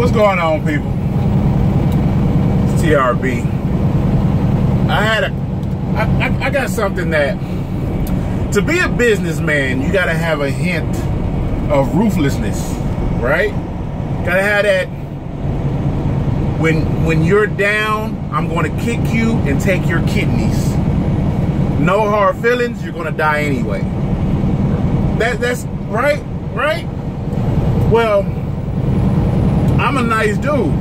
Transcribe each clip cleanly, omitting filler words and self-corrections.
What's going on, people? It's TRB. I got something that, to be a businessman, you gotta have a hint of ruthlessness, right? Gotta have that. When you're down, I'm gonna kick you and take your kidneys. No hard feelings, you're gonna die anyway. That's right? Well, I'm a nice dude.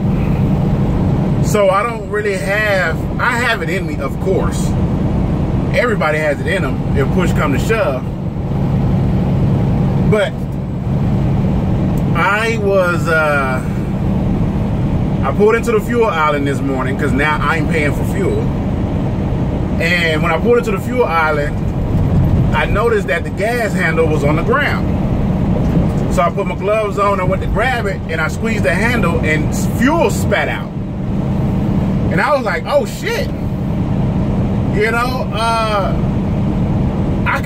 So I don't really I have it in me, of course. Everybody has it in them if push come to shove. But I pulled into the fuel island this morning because now I'm paying for fuel. And when I pulled into the fuel island, I noticed that the gas handle was on the ground. So I put my gloves on, I went to grab it, and I squeezed the handle, and fuel spat out. And I was like, oh shit. You know, I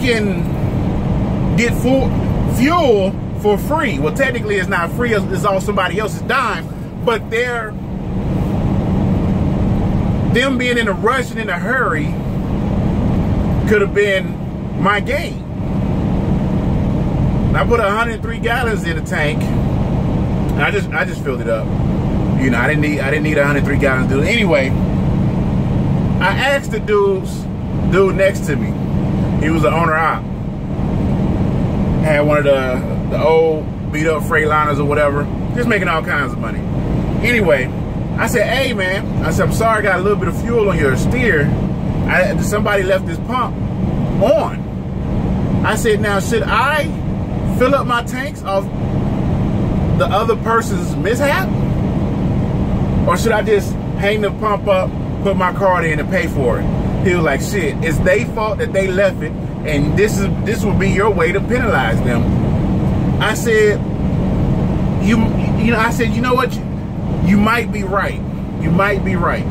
can get fuel for free. Well, technically it's not free, it's all somebody else's dime, but them being in a rush and in a hurry could have been my gain. I put 103 gallons in the tank, and I just filled it up. You know, I didn't need 103 gallons, dude. Anyway, I asked the dude next to me. He was the owner op. Had one of the old beat up Freightliners or whatever, just making all kinds of money. Anyway, I said, hey man, I said, I'm sorry I got a little bit of fuel on your steer. Somebody left this pump on. I said, now should I fill up my tanks off the other person's mishap? Or should I just hang the pump up, put my card in and pay for it? He was like, shit, it's their fault that they left it, and this will be your way to penalize them. I said, you know what? You might be right. You might be right.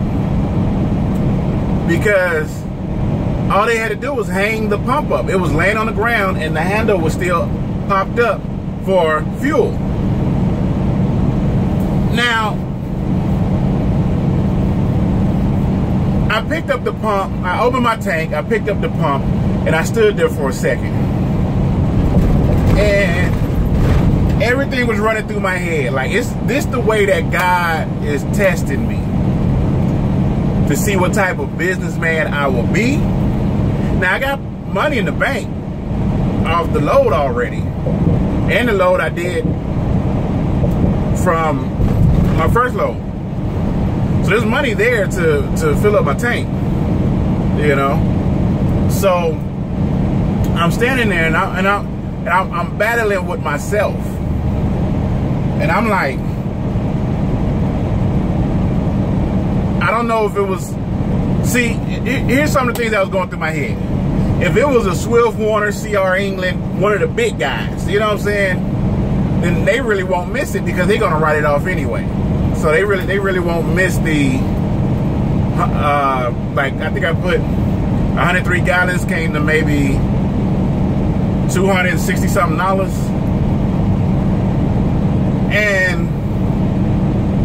Because all they had to do was hang the pump up. It was laying on the ground and the handle was still popped up for fuel. Now, I picked up the pump, I opened my tank, I picked up the pump, and I stood there for a second. And everything was running through my head. Like, is this the way that God is testing me? To see what type of businessman I will be? Now, I got money in the bank off the load already. And the load I did from my first load. So there's money there to fill up my tank, you know. So I'm standing there and I'm battling with myself, and I'm like, I don't know if it was. See, here's some of the things that was going through my head. If it was a Swift, Warner, CR England, one of the big guys, you know what I'm saying, then they really won't miss it because they're gonna write it off anyway. So they really won't miss the, like, I think I put 103 gallons came to maybe $260 something.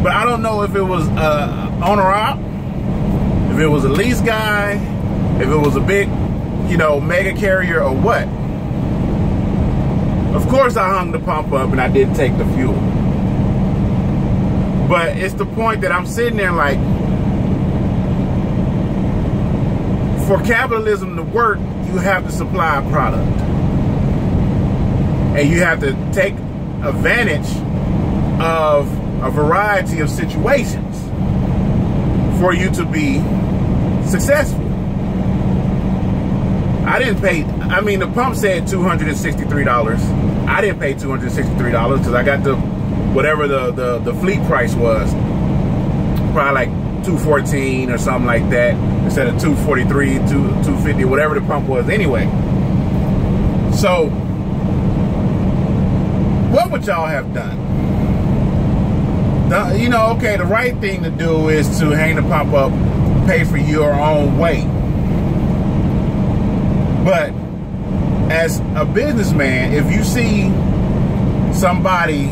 But I don't know if it was owner op, if it was a lease guy, if it was a big, you know, mega carrier or what. Of course I hung the pump up and I didn't take the fuel. But it's the point that I'm sitting there like, for capitalism to work, you have to supply a product. And you have to take advantage of a variety of situations for you to be successful. I didn't pay, I mean, the pump said $263. I didn't pay $263 because I got the, whatever the fleet price was, probably like $214 or something like that, instead of $243, $250, whatever the pump was anyway. So, what would y'all have done? You know, okay, the right thing to do is to hang the pump up, pay for your own weight. But as a businessman, if you see somebody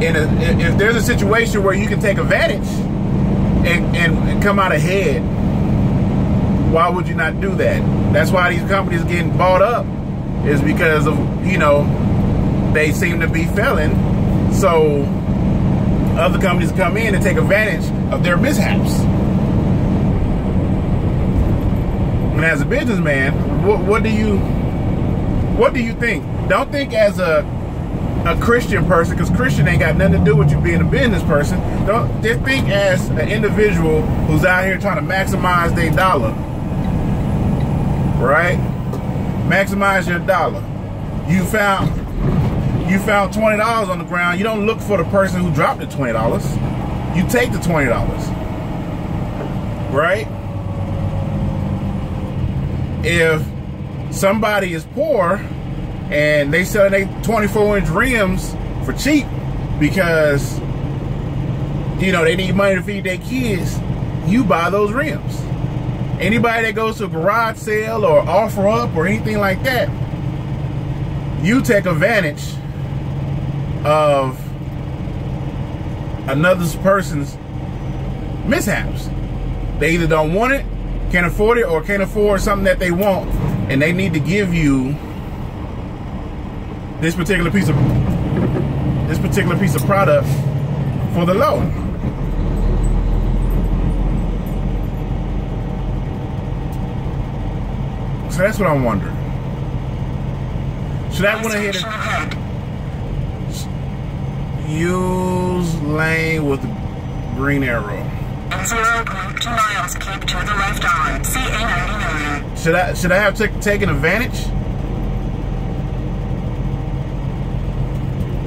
if there's a situation where you can take advantage and come out ahead, why would you not do that? That's why these companies are getting bought up, is because of, you know, they seem to be failing. So other companies come in and take advantage of their mishaps. And as a businessman, what do you think? Don't think as a Christian person, because Christian ain't got nothing to do with you being a business person. Don't just think as an individual who's out here trying to maximize their dollar, right? Maximize your dollar. You found $20 on the ground. You don't look for the person who dropped the $20. You take the $20, right? If somebody is poor and they sell their 24-inch rims for cheap because, you know, they need money to feed their kids, you buy those rims. Anybody that goes to a garage sale or offer up or anything like that, you take advantage of another person's mishaps. They either don't want it, can't afford it, or can't afford something that they want, and they need to give you this particular piece of product for the low. So that's what I'm wondering. Should I went ahead and use lane with the green arrow? In 0.2 miles, keep to the left on CA99. Should I have taken advantage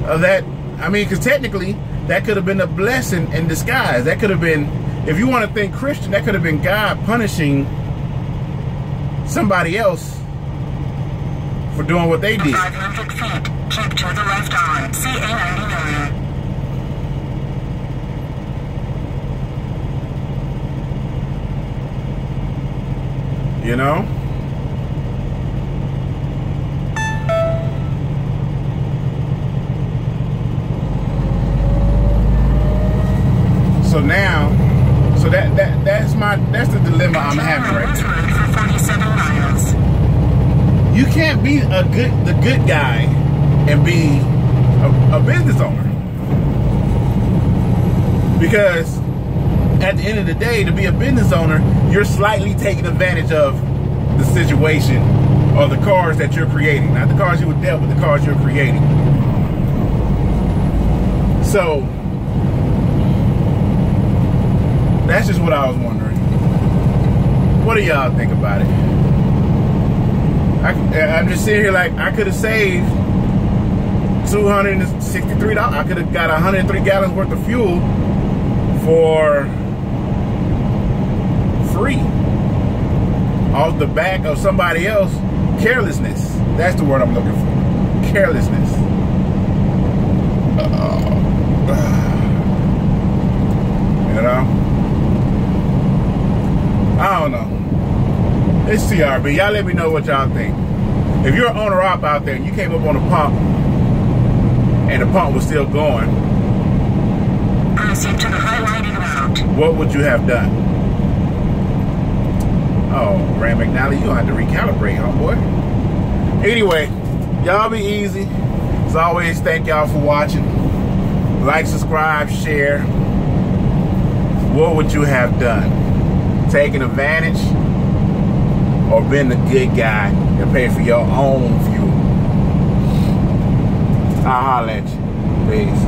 of that? I mean, because technically that could have been a blessing in disguise. That could have been, if you want to think Christian, that could have been God punishing somebody else for doing what they did. 500 feet, keep to the left on CA99. You know? So now, so that's the dilemma I'm having right now. For 47 miles. You can't be the good guy and be a business owner, because at the end of the day, to be a business owner, you're slightly taking advantage of the situation or the cars that you're creating. Not the cars you would deal with, the cars you're creating. So that's just what I was wondering. What do y'all think about it? I'm just sitting here like, I could have saved $263. I could have got 103 gallons worth of fuel for free off the back of somebody else. Carelessness. That's the word I'm looking for. Carelessness. You know? I don't know. It's TRB. Y'all let me know what y'all think. If you're an owner-op out there and you came up on a pump and the pump was still going, proceed to the highlighted route. What would you have done? Oh, Rand McNally, you gonna have to recalibrate, homeboy. Anyway, y'all be easy. As always, thank y'all for watching. Like, subscribe, share. What would you have done? Taking advantage or been the good guy and pay for your own fuel? I'll holler at you. Peace.